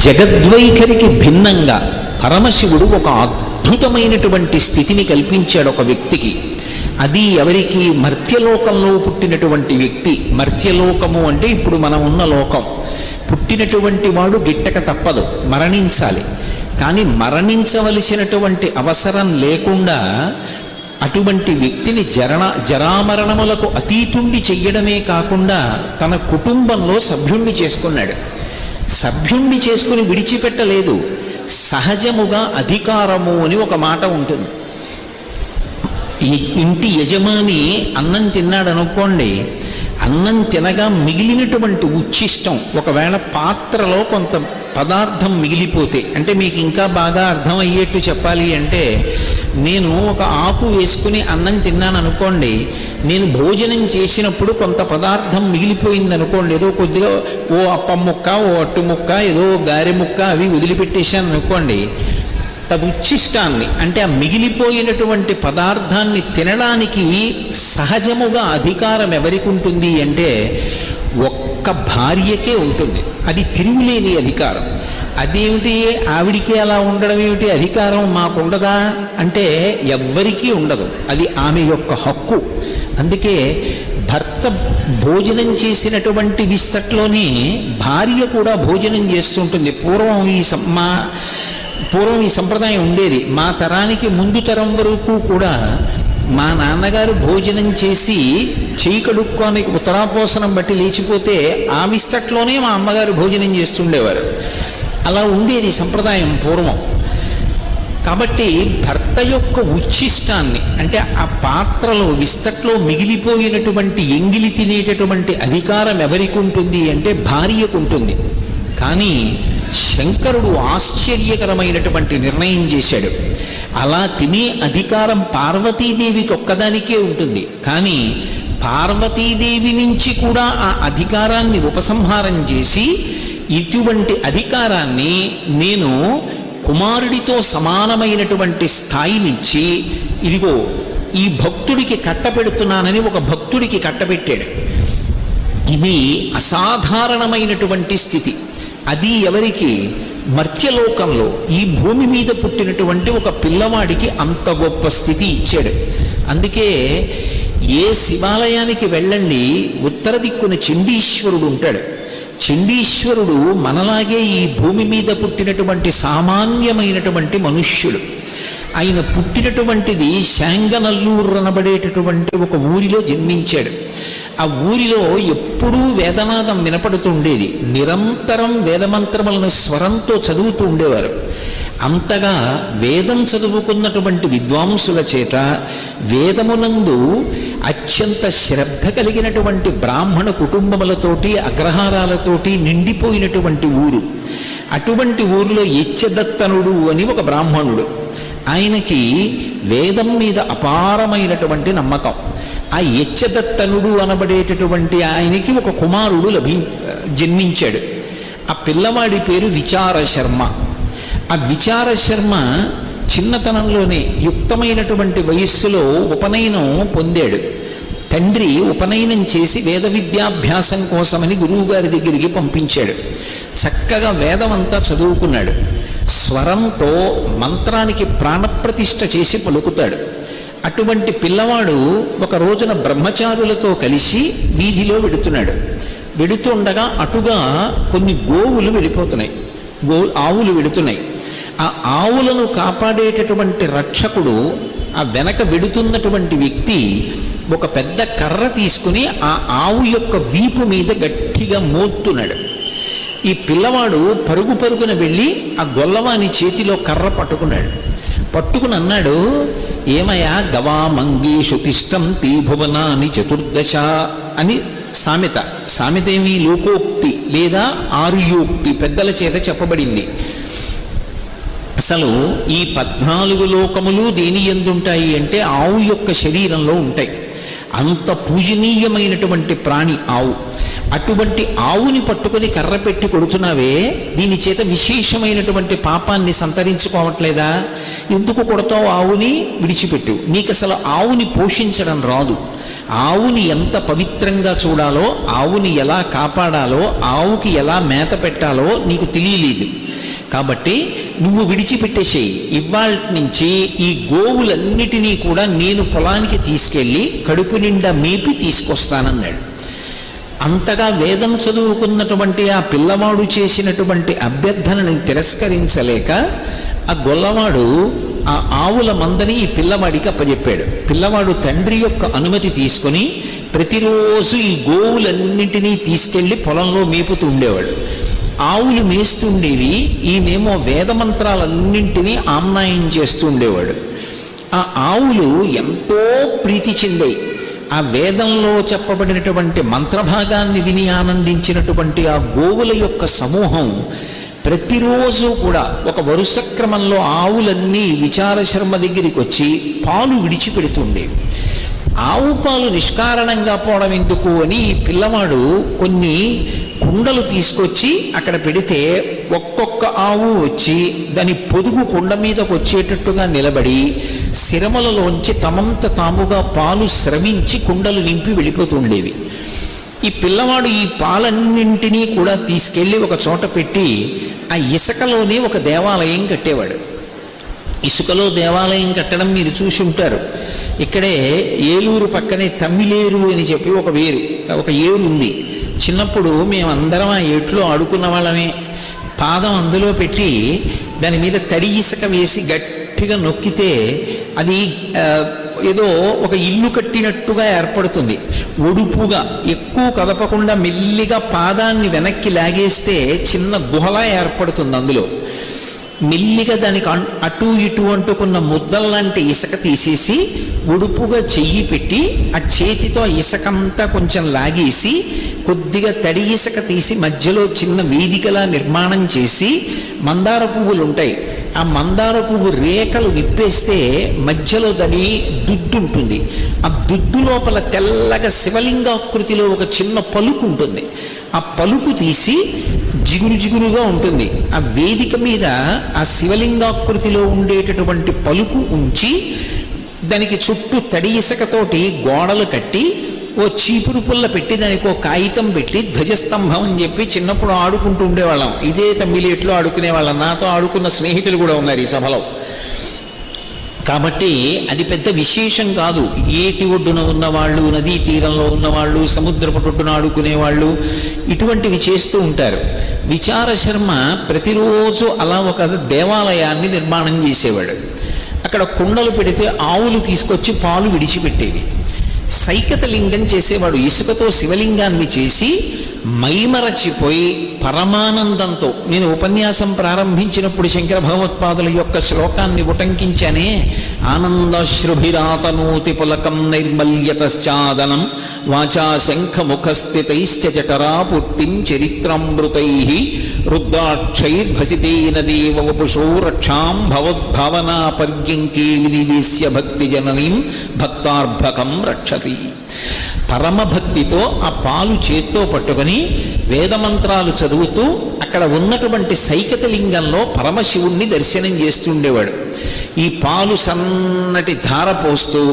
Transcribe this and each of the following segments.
జగద్వైఖరికి భిన్నంగా పరమశివుడు ఒక అద్భుతమైనటువంటి స్థితిని కల్పించాడు ఒక వ్యక్తికి. అది ఎవరికి? మర్త్యలోకంలో పుట్టినటువంటి వ్యక్తి. మర్త్యలోకము అంటే ఇప్పుడు మనం ఉన్న లోకం. పుట్టినటువంటి వాడు గిట్టక తప్పదు, మరణించాలి. కానీ మరణించవలసినటువంటి అవసరం లేకుండా అటువంటి వ్యక్తిని జరామరణములకు అతీతుండి చెయ్యడమే కాకుండా తన కుటుంబంలో సభ్యుణ్ణి చేసుకున్నాడు. సభ్యుణ్ణి చేసుకుని విడిచిపెట్టలేదు. సహజముగా అధికారము అని ఒక మాట ఉంటుంది. ఈ ఇంటి యజమాని అన్నం తిన్నాడు అనుకోండి, అన్నం తినగా మిగిలినటువంటి ఉచ్ఛిష్టం ఒకవేళ పాత్రలో కొంత పదార్థం మిగిలిపోతే, అంటే మీకు ఇంకా బాగా అర్థమయ్యేట్టు చెప్పాలి అంటే, నేను ఒక ఆకు వేసుకుని అన్నం తిన్నాను అనుకోండి, నేను భోజనం చేసినప్పుడు కొంత పదార్థం మిగిలిపోయింది అనుకోండి, ఏదో కొద్దిగా ఓ అప్పం ముక్క, ఓ అట్టు ముక్క, ఏదో గారె ముక్క అవి వదిలిపెట్టేశాను అనుకోండి, తదుచ్ఛిష్టాన్ని అంటే ఆ మిగిలిపోయినటువంటి పదార్థాన్ని తినడానికి సహజముగా అధికారం ఎవరికి ఉంటుంది అంటే ఒక్క భార్యకే ఉంటుంది. అది తిరుగులేని అధికారం. అదేమిటి ఆవిడికి అలా ఉండడం ఏమిటి? అధికారం మాకుండదా అంటే ఎవ్వరికీ ఉండదు. అది ఆమె యొక్క హక్కు. అందుకే భర్త భోజనం చేసినటువంటి విస్తట్లోనే భార్య కూడా భోజనం చేస్తుంటుంది. పూర్వం ఈ సంప్రదాయం ఉండేది. మా తరానికి ముందు తరం వరకు కూడా మా నాన్నగారు భోజనం చేసి చేయి కడుక్కోనికి ఉత్తరాపోసనం బట్టి లేచిపోతే ఆ విస్తట్లోనే మా అమ్మగారు భోజనం చేస్తుండేవారు. అలా ఉండేది సంప్రదాయం పూర్వం. కాబట్టి భర్త యొక్క ఉచ్ఛిష్టాన్ని అంటే ఆ పాత్రలో విస్తట్లో మిగిలిపోయినటువంటి ఎంగిలి తినేటటువంటి అధికారం ఎవరికి ఉంటుంది అంటే భార్యకు ఉంటుంది. కానీ శంకరుడు ఆశ్చర్యకరమైనటువంటి నిర్ణయం చేశాడు. అలా తినే అధికారం పార్వతీదేవికి ఒక్కదానికే ఉంటుంది. కానీ పార్వతీదేవి నుంచి కూడా ఆ అధికారాన్ని ఉపసంహారం చేసి ఇటువంటి అధికారాన్ని నేను కుమారుడితో సమానమైనటువంటి స్థాయినిచ్చి ఇదిగో ఈ భక్తుడికి కట్టపెడుతున్నానని ఒక భక్తుడికి కట్టబెట్టాడు. ఇది అసాధారణమైనటువంటి స్థితి. అది ఎవరికి? మర్త్యలోకంలో ఈ భూమి మీద పుట్టినటువంటి ఒక పిల్లవాడికి అంత గొప్ప స్థితి ఇచ్చాడు. అందుకే ఏ శివాలయానికి వెళ్ళండి ఉత్తర దిక్కున చండీశ్వరుడు ఉంటాడు. చండీశ్వరుడు మనలాగే ఈ భూమి మీద పుట్టినటువంటి సామాన్యమైనటువంటి మనుష్యుడు. ఆయన పుట్టినటువంటిది శాంగనల్లూరు అనబడేటటువంటి ఒక ఊరిలో జన్మించాడు. ఆ ఊరిలో ఎప్పుడూ వేదనాదం వినపడుతుండేది. నిరంతరం వేదమంత్రములను స్వరంతో చదువుతూ ఉండేవారు. అంతగా వేదం చదువుకున్నటువంటి విద్వాంసుల చేత వేదమునందు అత్యంత శ్రద్ధ కలిగినటువంటి బ్రాహ్మణ కుటుంబములతోటి అగ్రహారాలతోటి నిండిపోయినటువంటి ఊరు. అటువంటి ఊరిలో యచ్చదత్తనుడు అని ఒక బ్రాహ్మణుడు. ఆయనకి వేదం మీద అపారమైనటువంటి నమ్మకం. ఆ యచ్చదత్తనుడు అనబడేటటువంటి ఆయనకి ఒక కుమారుడు జన్మించాడు. ఆ పిల్లవాడి పేరు విచార శర్మ. ఆ విచార శర్మ చిన్నతనంలోనే యుక్తమైనటువంటి వయస్సులో ఉపనయనం పొందాడు. తండ్రి ఉపనయనం చేసి వేద విద్యాభ్యాసం కోసమని గురువుగారి దగ్గరికి పంపించాడు. చక్కగా వేదమంతా చదువుకున్నాడు. స్వరంతో మంత్రానికి ప్రాణప్రతిష్ఠ చేసి పలుకుతాడు. అటువంటి పిల్లవాడు ఒక రోజున బ్రహ్మచారులతో కలిసి వీధిలో వెడుతున్నాడు. వెడుతుండగా అటుగా కొన్ని గోవులు వెళ్ళిపోతున్నాయి. ఆవులు వెడుతున్నాయి. ఆ ఆవులను కాపాడేటటువంటి రక్షకుడు ఆ వెనక వెడుతున్నటువంటి వ్యక్తి ఒక పెద్ద కర్ర తీసుకుని ఆ ఆవు యొక్క వీపు మీద గట్టిగా మోస్తున్నాడు. ఈ పిల్లవాడు పరుగు పరుగున వెళ్ళి ఆ గొల్లవాని చేతిలో కర్ర పట్టుకున్నాడు. పట్టుకుని అన్నాడు, ఏమయ్యా గవామంగీషు తిష్టంతి భువనాని చతుర్దశ అని సామెత. సామెత ఏమి? లోకోక్తి లేదా ఆర్యోక్తి, పెద్దల చేత చెప్పబడింది. అసలు ఈ 14 లోకములు దేని యందుంటాయి అంటే ఆవు యొక్క శరీరంలో ఉంటాయి. అంత పూజనీయమైనటువంటి ప్రాణి ఆవు. అటువంటి ఆవుని పట్టుకొని కర్ర పెట్టి కొడుతున్నావే, దీని చేత విశేషమైనటువంటి పాపాన్ని సంతరించుకోవట్లేదా? ఎందుకు కొడతావు ఆవుని? విడిచిపెట్టు. నీకు అసలు ఆవుని పోషించడం రాదు. ఆవుని ఎంత పవిత్రంగా చూడాలో, ఆవుని ఎలా కాపాడాలో, ఆవుకి ఎలా మేత పెట్టాలో నీకు తెలియలేదు. కాబట్టి నువ్వు విడిచిపెట్టేసేయి, ఇవాళ నుంచి ఈ గోవులన్నిటినీ కూడా నేను పొలానికి తీసుకెళ్ళి కడుపు నిండా మేపి తీసుకొస్తానన్నాడు. అంతగా వేదం చదువుకున్నటువంటి ఆ పిల్లవాడు చేసినటువంటి అభ్యర్థనని తిరస్కరించలేక ఆ గొల్లవాడు ఆ ఆవుల మందని ఈ పిల్లవాడికి అప్పచెప్పాడు. పిల్లవాడు తండ్రి యొక్క అనుమతి తీసుకొని ప్రతిరోజు ఈ గోవులన్నింటినీ తీసుకెళ్లి పొలంలో మేపుతూ ఉండేవాడు. ఆవులు మేస్తుండేవి, ఈమెమో వేదమంత్రాలన్నింటినీ ఆమ్నాయం చేస్తూ ఉండేవాడు. ఆ ఆవులు ఎంతో ప్రీతి చెందాయి. ఆ వేదంలో చెప్పబడినటువంటి మంత్రభాగాన్ని విని ఆనందించినటువంటి ఆ గోవుల యొక్క సమూహం ప్రతిరోజు కూడా ఒక వరుస క్రమంలో ఆవులన్నీ విచార శర్మ దగ్గరికి వచ్చి పాలు విడిచిపెడుతుండేవి. ఆవు పాలు నిష్కారణంగా పోవడం ఎందుకు అని ఈ పిల్లవాడు కొన్ని కుండలు తీసుకొచ్చి అక్కడ పెడితే ఒక్కొక్క ఆవు వచ్చి దాని పొదుగు కుండ మీదకు వచ్చేటట్టుగా నిలబడి శిరమలలోంచి తమంత తాముగా పాలు స్రవించి కుండలు నింపి వెళ్ళిపోతుండేవి. ఈ పిల్లవాడు ఈ పాలన్నింటినీ కూడా తీసుకెళ్ళి ఒక చోట పెట్టి ఆ ఇసుకలోనే ఒక దేవాలయం కట్టేవాడు. ఇసుకలో దేవాలయం కట్టడం మీరు చూసి ఉంటారు. ఇక్కడే ఏలూరు పక్కనే తమ్మిలేరు అని చెప్పి ఒక ఏరు ఉంది. చిన్నప్పుడు మేమందరం ఆ ఏట్లో ఆడుకున్న వాళ్ళమే. పాదం అందులో పెట్టి దాని మీద తడి ఇసుక వేసి గట్టిగా నొక్కితే అది ఏదో ఒక ఇల్లు కట్టినట్టుగా ఏర్పడుతుంది. ఒడుపుగా ఎక్కువ కదపకుండా మెల్లిగా పాదాన్ని వెనక్కి లాగేస్తే చిన్న గుహలా ఏర్పడుతుంది. అందులో మెల్లిగా దానికి అటు ఇటు అంటుకున్న ముద్దల్లాంటి ఇసుక తీసేసి ఒడుపుగా చెయ్యి పెట్టి ఆ చేతితో ఇసుకంతా కొంచెం లాగేసి కొద్దిగా తడి ఇసుక తీసి మధ్యలో చిన్న వేదికలా నిర్మాణం చేసి మందార పువ్వులు ఉంటాయి. ఆ మందార పువ్వు రేఖలు విప్పేస్తే మధ్యలో దాని దుడ్డు ఉంటుంది. ఆ దుడ్డు లోపల తెల్లగా శివలింగాకృతిలో ఒక చిన్న పలుకు ఉంటుంది. ఆ పలుకు తీసి జిగురుగా ఉంటుంది. ఆ వేదిక మీద ఆ శివలింగాకృతిలో ఉండేటటువంటి పలుకు ఉంచి దానికి చుట్టూ తడి ఇసుకతోటి గోడలు కట్టి ఓ చీపురు పుల్ల పెట్టి దానికి ఓ కాగితం పెట్టి ధ్వజస్తంభం అని చెప్పి చిన్నప్పుడు ఆడుకుంటూ ఉండేవాళ్ళం. ఇదే తమ్మిలేట్లో ఆడుకునేవాళ్ళం. నాతో ఆడుకున్న స్నేహితులు కూడా ఉన్నారు ఈ సభలో. కాబట్టి అది పెద్ద విశేషం కాదు. ఏటి ఒడ్డున ఉన్నవాళ్ళు, నదీ తీరంలో ఉన్నవాళ్ళు, సముద్రపు ఒడ్డున ఆడుకునేవాళ్ళు ఇటువంటివి చేస్తూ ఉంటారు. విచార శర్మ ప్రతిరోజు అలా ఒక దేవాలయాన్ని నిర్మాణం చేసేవాడు. అక్కడ కుండలు పెడితే ఆవులు తీసుకొచ్చి పాలు విడిచిపెట్టేవి. సైకత లింగం చేసేవాడు. ఇసుకతో శివలింగాన్ని చేసి మైమరచిపోయి పరమానందంతో, నేను ఉపన్యాసం ప్రారంభించినప్పుడు శంకర భగవత్పాదుల యొక్క శ్లోకాన్ని ఉటంకించానే, ఆనందాశ్రుభిరాతనూతి పులకం నైర్మల్యతశ్చాదనం వాచా శంఖముఖస్థితైశ్చ జఠరాపూర్తిం చరిత్రామృతైః రుద్రాక్షైర్భసితేన దేవ వపుషో రక్షాం భవద్భావనా పర్యంకే వినివేశ్య భక్తి జననీం భక్తార్భకం రక్షతి. పరమభక్తితో ఆ పాలు చేత్తో పట్టుకొని వేదమంత్రాలు చదువుతూ అక్కడ ఉన్నటువంటి సైకత లింగంలో పరమశివుణ్ణి దర్శనం చేస్తుండేవాడు. ఈ పాలు సన్నటి ధార పోస్తూ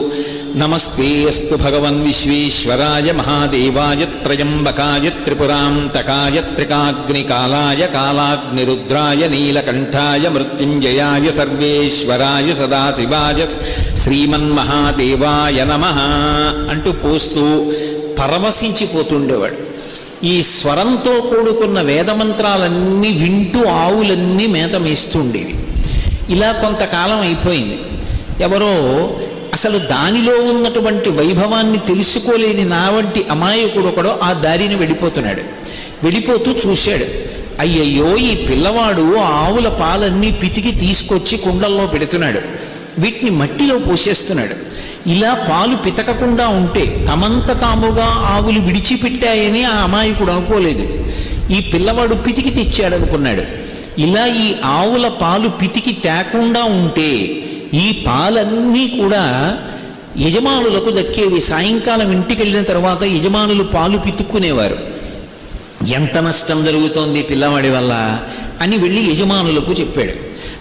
నమస్తే అస్తు భగవన్ విశ్వేశ్వరాయ మహాదేవాయ త్రయంబకాయ త్రిపురాంతకాయ త్రికాగ్నికాలాయ కాలాగ్నిరుద్రాయ నీలకంఠాయ మృత్యుంజయాయ సర్వేశ్వరాయ సదాశివాయ శ్రీమన్మహాదేవాయ నమః అంటూ పోస్తూ పరవశించిపోతుండేవాడు. ఈ స్వరంతో కూడుకున్న వేదమంత్రాలన్నీ వింటూ ఆవులన్నీ మేత మేస్తుండేవి. ఇలా కొంతకాలం అయిపోయింది. ఎవరో అసలు దానిలో ఉన్నటువంటి వైభవాన్ని తెలుసుకోలేని నా వంటి అమాయకుడు ఒకడో ఆ దారిని వెళ్ళిపోతున్నాడు. వెళ్ళిపోతూ చూశాడు, అయ్యయ్యో ఈ పిల్లవాడు ఆవుల పాలన్నీ పితికి తీసుకొచ్చి కుండల్లో పెడుతున్నాడు, వీటిని మట్టిలో పోసేస్తున్నాడు. ఇలా పాలు పితకకుండా ఉంటే తమంత తాముగా ఆవులు విడిచిపెట్టాయని ఆ అమాయకుడు అనుకోలేదు. ఈ పిల్లవాడు పితికి తెచ్చాడు అనుకున్నాడు. ఇలా ఈ ఆవుల పాలు పితికి తేకుండా ఉంటే ఈ పాలన్నీ కూడా యజమానులకు దక్కేవి. సాయంకాలం ఇంటికి వెళ్ళిన తర్వాత యజమానులు పాలు పితుక్కునేవారు. ఎంత నష్టం జరుగుతోంది పిల్లవాడి వల్ల అని వెళ్ళి యజమానులకు చెప్పాడు.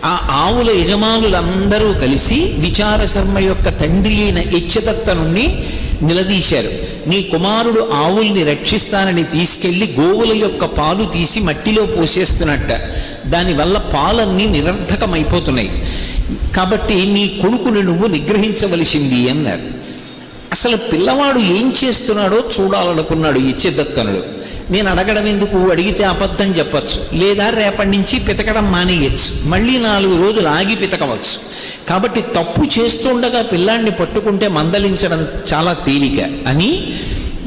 ఆ ఆవుల యజమానులందరూ కలిసి విచారశర్మ యొక్క తండ్రి అయిన యచ్చదత్త నుండి నిలదీశారు. నీ కుమారుడు ఆవుల్ని రక్షిస్తానని తీసుకెళ్లి గోవుల యొక్క పాలు తీసి మట్టిలో పోసేస్తున్నట్ట, దానివల్ల పాలన్నీ నిరర్థకమైపోతున్నాయి, కాబట్టి నీ కొడుకుని నువ్వు నిగ్రహించవలసింది అన్నారు. అసలు పిల్లవాడు ఏం చేస్తున్నాడో చూడాలనుకున్నాడు యచ్చదత్తనుడు. నేను అడగడం ఎందుకు, అడిగితే అబద్ధం చెప్పచ్చు, లేదా రేపటి నుంచి పితకడం మానేయచ్చు, మళ్ళీ 4 రోజులు ఆగి పితకవచ్చు. కాబట్టి తప్పు చేస్తుండగా పిల్లాన్ని పట్టుకుంటే మందలించడం చాలా తేలిక అని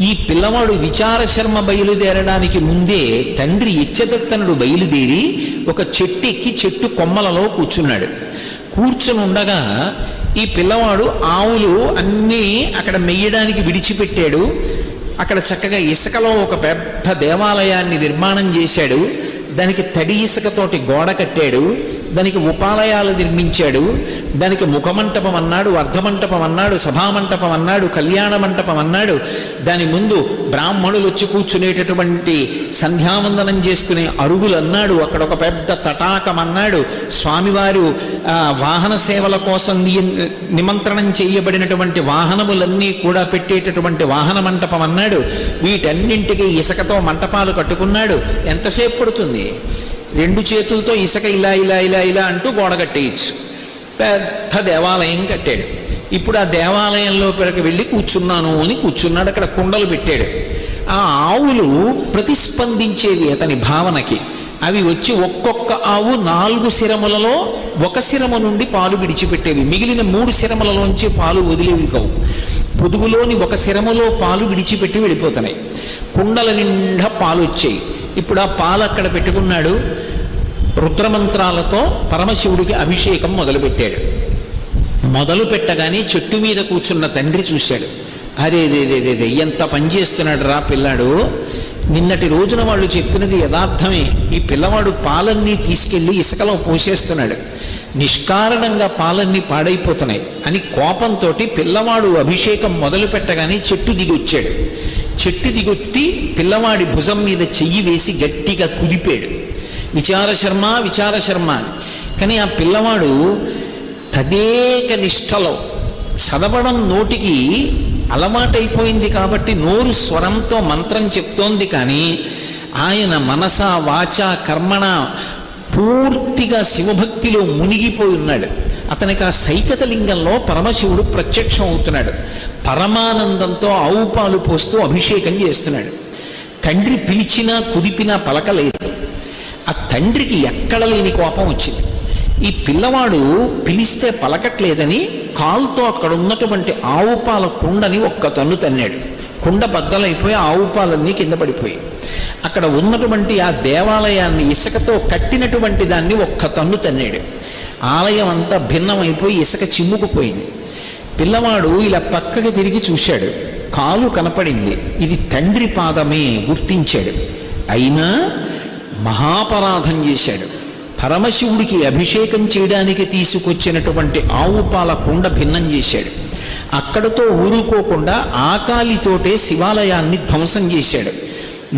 ఈ పిల్లవాడు విచారశర్మ బయలుదేరడానికి ముందే తండ్రి యచ్చదత్తనుడు బయలుదేరి ఒక చెట్టు ఎక్కి చెట్టు కొమ్మలలో కూర్చున్నాడు. కూర్చుని ఉండగా ఈ పిల్లవాడు ఆవులు అన్నీ అక్కడ మెయ్యడానికి విడిచిపెట్టాడు. అక్కడ చక్కగా ఇసుకలో ఒక పెద్ద దేవాలయాన్ని నిర్మాణం చేశాడు. దానికి తడి ఇసుకతోటి గోడ కట్టాడు, దానికి ఉపాలయాలు నిర్మించాడు, దానికి ముఖమంటపం అన్నాడు, అర్ధమంటపం అన్నాడు, సభామంటపం అన్నాడు, కళ్యాణ మంటపం అన్నాడు. దాని ముందు బ్రాహ్మణులు వచ్చి కూర్చునేటటువంటి సంధ్యావందనం చేసుకునే అరుగులు అన్నాడు. అక్కడ ఒక పెద్ద తటాకం అన్నాడు. స్వామివారు వాహన సేవల కోసం నిమంత్రణం చేయబడినటువంటి వాహనములన్నీ కూడా పెట్టేటటువంటి వాహన మంటపం అన్నాడు. వీటన్నింటికి ఇసుకతో మంటపాలు కట్టుకున్నాడు. ఎంతసేపు పడుతుంది? 2 చేతులతో ఇసుక ఇలా ఇలా ఇలా ఇలా అంటూ గోడ కట్టేయచ్చు. పెద్ద దేవాలయం కట్టాడు. ఇప్పుడు ఆ దేవాలయంలో పెరగ వెళ్ళి కూర్చున్నాను అని కూర్చున్నాడు. అక్కడ కుండలు పెట్టాడు. ఆ ఆవులు ప్రతిస్పందించేవి అతని భావనకి. అవి వచ్చి ఒక్కొక్క ఆవు 4 శిరములలో 1 శిరము నుండి పాలు విడిచిపెట్టేవి, మిగిలిన 3 శిరములలోంచి పాలు వదిలేవి కావు. పొదుగులోని 1 శిరములో పాలు విడిచిపెట్టి వెళ్ళిపోతున్నాయి. కుండల నిండా పాలు వచ్చాయి. ఇప్పుడు ఆ పాలు అక్కడ పెట్టుకున్నాడు. రుద్రమంత్రాలతో పరమశివుడికి అభిషేకం మొదలుపెట్టాడు. మొదలు పెట్టగానే చెట్టు మీద కూర్చున్న తండ్రి చూశాడు. అరే రే ఎంత పనిచేస్తున్నాడు రా పిల్లాడు. నిన్నటి రోజున వాళ్ళు చెప్పినది యథార్థమే. ఈ పిల్లవాడు పాలన్నీ తీసుకెళ్లి ఇసుకలో పోసేస్తున్నాడు, నిష్కారణంగా పాలన్నీ పాడైపోతున్నాయి అని కోపంతో పిల్లవాడు అభిషేకం మొదలు పెట్టగానే చెట్టు దిగొచ్చాడు. చెట్టు దిగొట్టి పిల్లవాడి భుజం మీద చెయ్యి వేసి గట్టిగా కుదిపాడు, విచారశర్మ విచారశర్మ. కానీ ఆ పిల్లవాడు తదేక నిష్టలో చదవడం నోటికి అలవాటైపోయింది కాబట్టి నోరు స్వరంతో మంత్రం చెప్తోంది. కానీ ఆయన మనస వాచ కర్మణ పూర్తిగా శివభక్తిలో మునిగిపోయి ఉన్నాడు. అతనికి ఆ సైకతలింగంలో పరమశివుడు ప్రత్యక్షం అవుతున్నాడు. పరమానందంతో ఆవు పాలు పోస్తూ అభిషేకం చేస్తున్నాడు. తండ్రి పిలిచినా కుదిపినా పలకలేదు. ఆ తండ్రికి ఎక్కడ లేని కోపం వచ్చింది. ఈ పిల్లవాడు పిలిస్తే పలకట్లేదని కాలుతో అక్కడ ఉన్నటువంటి ఆవు పాల కుండని ఒక్క తన్ను తన్నాడు. కుండ బద్దలైపోయి ఆవు పాలన్నీ కింద పడిపోయి అక్కడ ఉన్నటువంటి ఆ దేవాలయాన్ని ఇసుకతో కట్టినటువంటి దాన్ని ఒక్క తన్ను తన్నాడు. ఆలయం అంతా భిన్నమైపోయి ఇసుక చిమ్ముకుపోయింది. పిల్లవాడు ఇలా పక్కకి తిరిగి చూశాడు. కాలు కనపడింది. ఇది తండ్రి పాదమే గుర్తించాడు. అయినా మహాపరాధం చేశాడు. పరమశివుడికి అభిషేకం చేయడానికి తీసుకొచ్చినటువంటి ఆవు పాల కుండ భిన్నం చేశాడు. అక్కడతో ఊరుకోకుండా ఆకాలితోటే శివాలయాన్ని ధ్వంసం చేశాడు.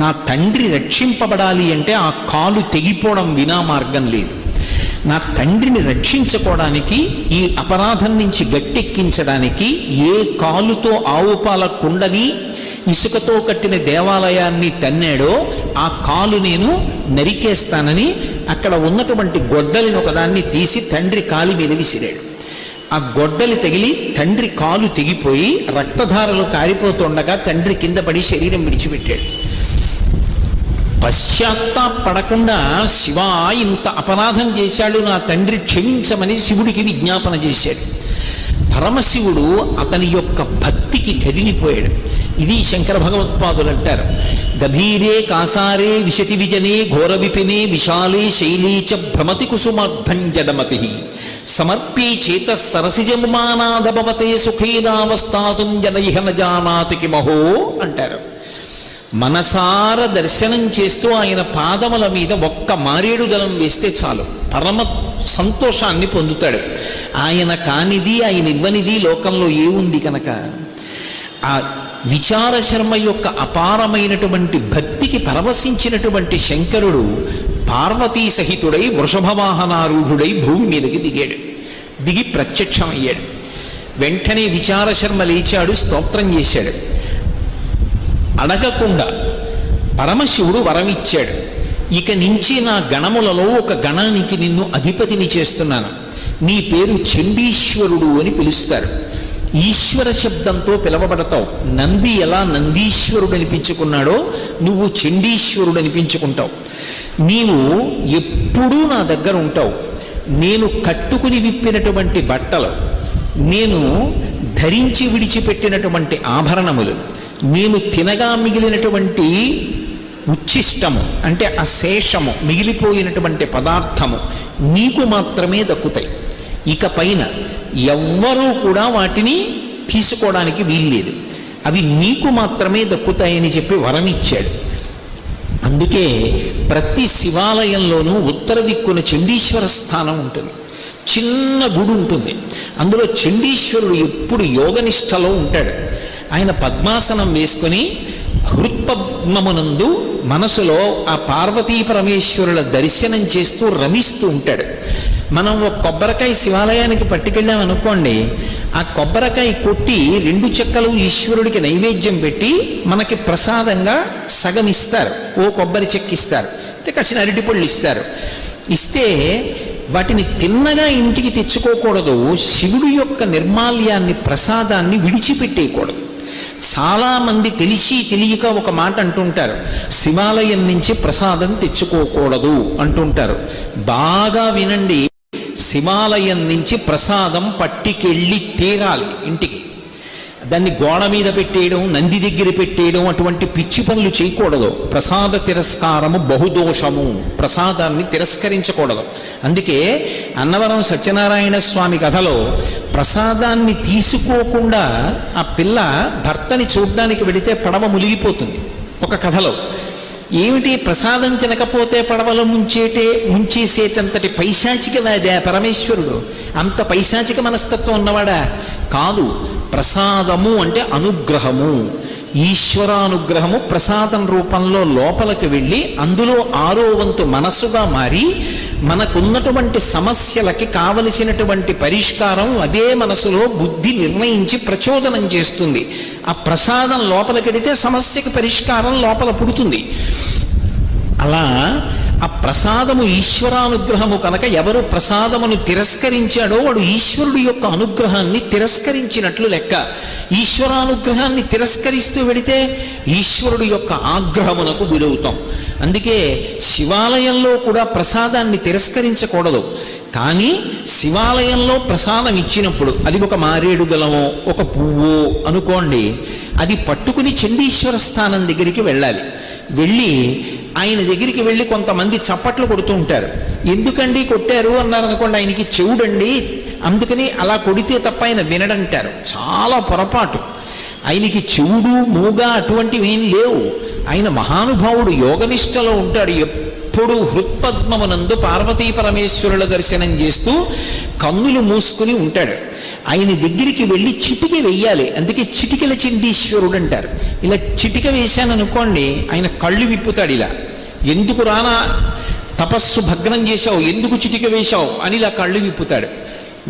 నా తండ్రి రక్షింపబడాలి అంటే ఆ కాలు తెగిపోవడం వినా మార్గం లేదు. నా తండ్రిని రక్షించుకోవడానికి, ఈ అపరాధం నుంచి గట్టెక్కించడానికి ఏ కాలుతో ఆవు పాల కుండని ఇసుకతో కట్టిన దేవాలయాన్ని తన్నాడో ఆ కాలు నేను నరికేస్తానని అక్కడ ఉన్నటువంటి గొడ్డలిని ఒకదాన్ని తీసి తండ్రి కాలి మీద విసిరాడు. ఆ గొడ్డలి తగిలి తండ్రి కాలు తెగిపోయి రక్తధారలు కారిపోతుండగా తండ్రి కింద పడి శరీరం విడిచిపెట్టాడు. పశ్చాత్తాపడకుండా శివ ఇంత అపరాధం చేశాడు, నా తండ్రి క్షమించమని శివుడికి విజ్ఞాపన చేశాడు. పరమశివుడు అతని యొక్క భక్తికి కదిలిపోయాడు. ఇది శంకర భగవత్పాదులు అంటారు, గభీరే కాసారే విశతి విజనే ఘోర విపినే విశాలే శైలీ చ భ్రమతి కుసుమార్థం జడమతి సమర్పీ చేత సరసిజముమానాదభవతే సుఖేనావస్థాతుం జనయిహ న జానాతి కిమహో అంటారు. మనసార దర్శనం చేస్తూ ఆయన పాదముల మీద ఒక్క మారేడు దళం వేస్తే చాలు, పరమ సంతోషాన్ని పొందుతాడు. ఆయన కానిది, ఆయన ఇవ్వనిది లోకంలో ఏముంది కనుక ఆ విచారశర్మ యొక్క అపారమైనటువంటి భక్తికి పరవశించినటువంటి శంకరుడు పార్వతీ సహితుడై వృషభవాహనారూఢుడై భూమి మీదకి దిగి ప్రత్యక్షమయ్యాడు. వెంటనే విచారశర్మ లేచాడు, స్తోత్రం చేశాడు. అడగకుండా పరమశివుడు వరమిచ్చాడు. ఇక నుంచి నా గణములలో ఒక గణానికి నిన్ను అధిపతిని చేస్తున్నాను, నీ పేరు చండీశ్వరుడు అని పిలుస్తారు. ఈశ్వర శబ్దంతో పిలవబడతావు. నంది ఎలా నందీశ్వరుడు అనిపించుకున్నాడో నువ్వు చండీశ్వరుడు అనిపించుకుంటావు. నీవు ఎప్పుడూ నా దగ్గర ఉంటావు. నేను కట్టుకుని విప్పినటువంటి బట్టలు, నేను ధరించి విడిచిపెట్టినటువంటి ఆభరణములు, నేను తినగా మిగిలినటువంటి ఉచ్ఛిష్టము అంటే అశేషము మిగిలిపోయినటువంటి పదార్థము నీకు మాత్రమే దక్కుతాయి. ఇక పైన ఎవ్వరూ కూడా వాటిని తీసుకోవడానికి వీల్లేదు, అవి నీకు మాత్రమే దక్కుతాయని చెప్పి వరమిచ్చాడు. అందుకే ప్రతి శివాలయంలోనూ ఉత్తర దిక్కున చండీశ్వర స్థానం ఉంటుంది. చిన్న గుడి ఉంటుంది. అందులో చండీశ్వరుడు ఎప్పుడు యోగనిష్టలో ఉంటాడు. ఆయన పద్మాసనం వేసుకుని హృత్పద్మమునందు మనసులో ఆ పార్వతీ పరమేశ్వరుల దర్శనం చేస్తూ రమిస్తూ ఉంటాడు. మనం ఒక కొబ్బరికాయ శివాలయానికి పట్టుకెళ్ళామనుకోండి, ఆ కొబ్బరికాయ కొట్టి 2 చెక్కలు ఈశ్వరుడికి నైవేద్యం పెట్టి మనకి ప్రసాదంగా సగం ఇస్తారు, ఓ కొబ్బరి చెక్క ఇస్తారు, కాసిన అరటిపళ్ళు ఇస్తారు. ఇస్తే వాటిని తిన్నగా ఇంటికి తెచ్చుకోకూడదు. శివుడి యొక్క నిర్మాల్యాన్ని, ప్రసాదాన్ని విడిచిపెట్టేయకూడదు. చాలా మంది తెలిసి తెలియక ఒక మాట అంటుంటారు, శివాలయం నుంచి ప్రసాదం తెచ్చుకోకూడదు అంటుంటారు. బాగా వినండి, శివాలయం నుంచి ప్రసాదం పట్టికెళ్ళి తీరాలి ఇంటికి. దాన్ని గోడ మీద పెట్టేయడం, నంది దగ్గర పెట్టేయడం అటువంటి పిచ్చి పనులు చేయకూడదు. ప్రసాద తిరస్కారము బహుదోషము, ప్రసాదాన్ని తిరస్కరించకూడదు. అందుకే అన్నవరం సత్యనారాయణ స్వామి కథలో ప్రసాదాన్ని తీసుకోకుండా ఆ పిల్ల భర్తని చూడ్డానికి వెళితే పడవ మునిగిపోతుంది. ఒక కథలో ఏమిటి, ప్రసాదం తినకపోతే పడవలో ముంచేసేటంతటి పైశాచికవాదా పరమేశ్వరుడు? అంత పైశాచిక మనస్తత్వం ఉన్నవాడా? కాదు. ప్రసాదము అంటే అనుగ్రహము, ఈశ్వరానుగ్రహము ప్రసాదం రూపంలో లోపలికి వెళ్ళి అందులో 6వ వంతు మనస్సుగా మారి మనకున్నటువంటి సమస్యలకి కావలసినటువంటి పరిష్కారం అదే మనసులో బుద్ధి నిర్ణయించి ప్రచోదనం చేస్తుంది. ఆ ప్రసాదం లోపలికెడితే సమస్యకి పరిష్కారం లోపల పుడుతుంది. అలా ఆ ప్రసాదము ఈశ్వరానుగ్రహము కనుక ఎవరు ప్రసాదమును తిరస్కరించాడో వాడు ఈశ్వరుడు యొక్క అనుగ్రహాన్ని తిరస్కరించినట్లు లెక్క. ఈశ్వరానుగ్రహాన్ని తిరస్కరిస్తూ వెడితే ఈశ్వరుడు యొక్క ఆగ్రహమునకు గురవుతాం. అందుకే శివాలయంలో కూడా ప్రసాదాన్ని తిరస్కరించకూడదు. కానీ శివాలయంలో ప్రసాదం ఇచ్చినప్పుడు అది ఒక మారేడు దళమో ఒక పువ్వో అనుకోండి, అది పట్టుకుని చండీశ్వర స్థానం దగ్గరికి వెళ్ళాలి. వెళ్ళి ఆయన దగ్గరికి వెళ్ళి కొంతమంది చప్పట్లు కొడుతూ ఉంటారు. ఎందుకండి కొట్టారు అన్నారు అనుకోండి, ఆయనకి చెవుడండి అందుకని అలా కొడితే తప్ప ఆయన వినడంటారు. చాలా పొరపాటు. ఆయనకి చెవుడు మూగ అటువంటివి ఏం లేవు. ఆయన మహానుభావుడు, యోగనిష్టలో ఉంటాడు. ఎప్పుడు హృత్పద్మమునందు పార్వతీ పరమేశ్వరుల దర్శనం చేస్తూ కన్నులు మూసుకుని ఉంటాడు. ఆయన దగ్గరికి వెళ్ళి చిటిక వెయ్యాలి. అందుకే చిటికల చండీశ్వరుడు అంటారు. ఇలా చిటిక వేశాననుకోండి, ఆయన కళ్ళు విప్పుతాడు. ఇలా ఎందుకు రానా తపస్సు భగ్నం చేశావు, ఎందుకు చిటిక వేశావు అని ఇలా కళ్ళు విప్పుతాడు.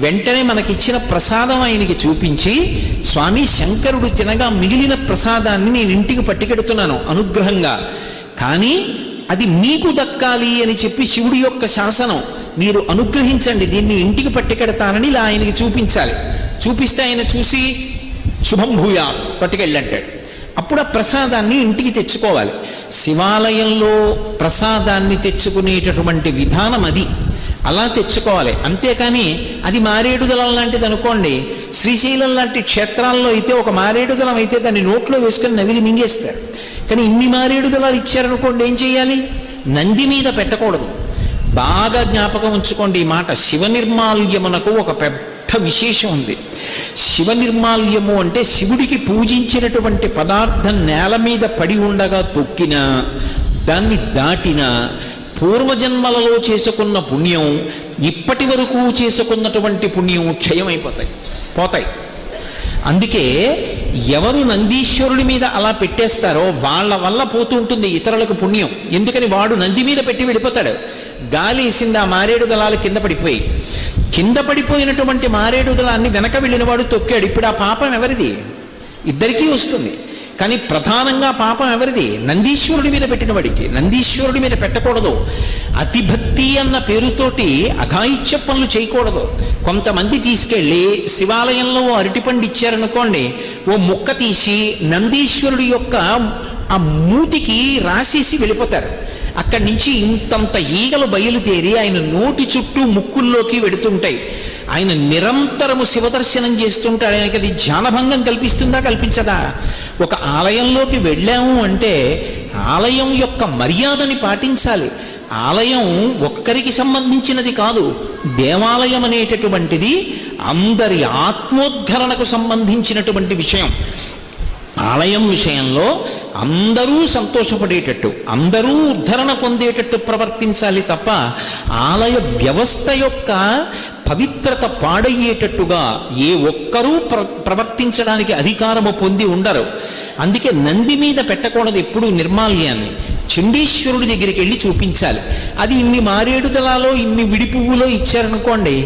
వెంటనే మనకిచ్చిన ప్రసాదం ఆయనకి చూపించి, స్వామి శంకరుడు తినగా మిగిలిన ప్రసాదాన్ని నేను ఇంటికి పట్టుకెడుతున్నాను అనుగ్రహంగా, కానీ అది మీకు దక్కాలి అని చెప్పి శివుడి యొక్క శాసనం, మీరు అనుగ్రహించండి, దీన్ని ఇంటికి పట్టుకెడతానని ఇలా ఆయనకి చూపించాలి. చూపిస్తే ఆయన చూసి శుభం భూయా పట్టుకెళ్ళంటాడు. అప్పుడు ఆ ప్రసాదాన్ని ఇంటికి తెచ్చుకోవాలి. శివాలయంలో ప్రసాదాన్ని తెచ్చుకునేటటువంటి విధానం అది. అలా తెచ్చుకోవాలి. అంతేకాని అది మారేడుదలం లాంటిది అనుకోండి, శ్రీశైలం లాంటి క్షేత్రాల్లో అయితే ఒక మారేడుదలం అయితే దాన్ని నోట్లో వేసుకొని నవిలి మింగేస్తారు. కానీ ఇన్ని మారేడుదలాలు ఇచ్చారనుకోండి, ఏం చేయాలి? నంది మీద పెట్టకూడదు. బాగా జ్ఞాపకం ఉంచుకోండి ఈ మాట. శివ నిర్మాల్యమునకు ఒక పెద్ద విశేషం ఉంది. శివ నిర్మాల్యము అంటే శివుడికి పూజించినటువంటి పదార్థం నేల మీద పడి ఉండగా తొక్కినా, దాన్ని దాటినా పూర్వజన్మలలో చేసుకున్న పుణ్యం, ఇప్పటి వరకు చేసుకున్నటువంటి పుణ్యం క్షయమైపోతాయి, పోతాయి. అందుకే ఎవరు నందీశ్వరుడి మీద అలా పెట్టేస్తారో వాళ్ళ వల్ల పోతూ ఉంటుంది ఇతరులకు పుణ్యం. ఎందుకని వాడు నంది మీద పెట్టి వెళ్ళిపోతాడు. గాలి వేసింది, ఆ మారేడు దళాలు కింద పడిపోయి, కింద పడిపోయినటువంటి మారేడు దళాన్ని వెనక వెళ్ళిన వాడు తొక్కాడు. ఇప్పుడు ఆ పాపం ఎవరిది? ఇద్దరికీ వస్తుంది. కానీ ప్రధానంగా పాపం ఎవరిది? నందీశ్వరుడి మీద పెట్టిన వాడికి. నందీశ్వరుడి మీద పెట్టకూడదు. అతిభక్తి అన్న పేరుతోటి అఘాయిత్య పనులు చేయకూడదు. కొంతమంది తీసుకెళ్ళి శివాలయంలో అరటిపండు ఇచ్చారనుకోండి, ఓ ముక్క తీసి నందీశ్వరుడి యొక్క ఆ మూతికి రాసేసి వెళ్ళిపోతారు. అక్కడి నుంచి ఇంతంత ఈగలు బయలుదేరి ఆయన నోటి చుట్టూ ముక్కుల్లోకి వెడుతుంటాయి. ఆయన నిరంతరము శివదర్శనం చేస్తుంటాడు. ఆయనకి అది ధ్యానభంగం కల్పిస్తుందా, కల్పించదా? ఒక ఆలయంలోకి వెళ్ళాము అంటే ఆలయం యొక్క మర్యాదని పాటించాలి. ఆలయం ఒక్కరికి సంబంధించినది కాదు. దేవాలయం అనేటటువంటిది అందరి ఆత్మోద్ధరణకు సంబంధించినటువంటి విషయం. ఆలయం విషయంలో అందరూ సంతోషపడేటట్టు, అందరూ ఉద్ధరణ పొందేటట్టు ప్రవర్తించాలి తప్ప ఆలయ వ్యవస్థ యొక్క పవిత్రత పాడయ్యేటట్టుగా ఏ ఒక్కరూ ప్రవర్తించడానికి అధికారము పొంది ఉండరు. అందుకే నంది మీద పెట్టకూడదు ఎప్పుడు నిర్మాల్యాన్ని. చండీశ్వరుడి దగ్గరికి వెళ్ళి చూపించాలి. అది ఇన్ని మారేడు దళాలో ఇన్ని విడి పువ్వులో ఇచ్చారనుకోండి,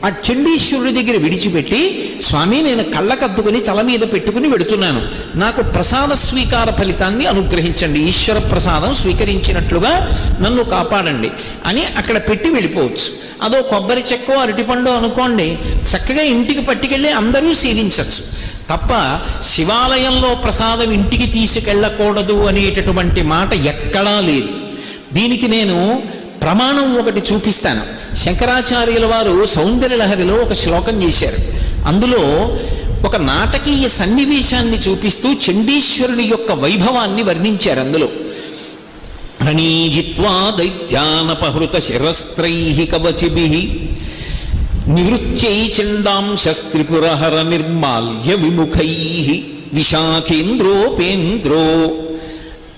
ఆ చండీశ్వరుడి దగ్గర విడిచిపెట్టి, స్వామి నేను కళ్ళకద్దుకుని తల మీద పెట్టుకుని వెడుతున్నాను, నాకు ప్రసాద స్వీకార ఫలితాన్ని అనుగ్రహించండి, ఈశ్వర ప్రసాదం స్వీకరించినట్లుగా నన్ను కాపాడండి అని అక్కడ పెట్టి వెళ్ళిపోవచ్చు. అదో కొబ్బరి చెక్కో అరటిపండు అనుకోండి, చక్కగా ఇంటికి పట్టుకెళ్ళి అందరూ సేవించవచ్చు తప్ప శివాలయంలో ప్రసాదం ఇంటికి తీసుకెళ్ళకూడదు అనేటటువంటి మాట ఎక్కడా లేదు. దీనికి నేను ప్రమాణం ఒకటి చూపిస్తాను. శంకరాచార్యుల వారు సౌందర్యలహరిలో ఒక శ్లోకం చేశారు. అందులో ఒక నాటకీయ సన్నివేశాన్ని చూపిస్తూ చండీశ్వరుని యొక్క వైభవాన్ని వర్ణించారు. అందులో హణీజిత్వా దైత్యానపహృత శిరస్త్రైః కవచిభిః నివృత్యై చండాంశస్త్రిపురహర నిర్మాల్య విముఖైః విశాఖేంద్రోపేంద్రో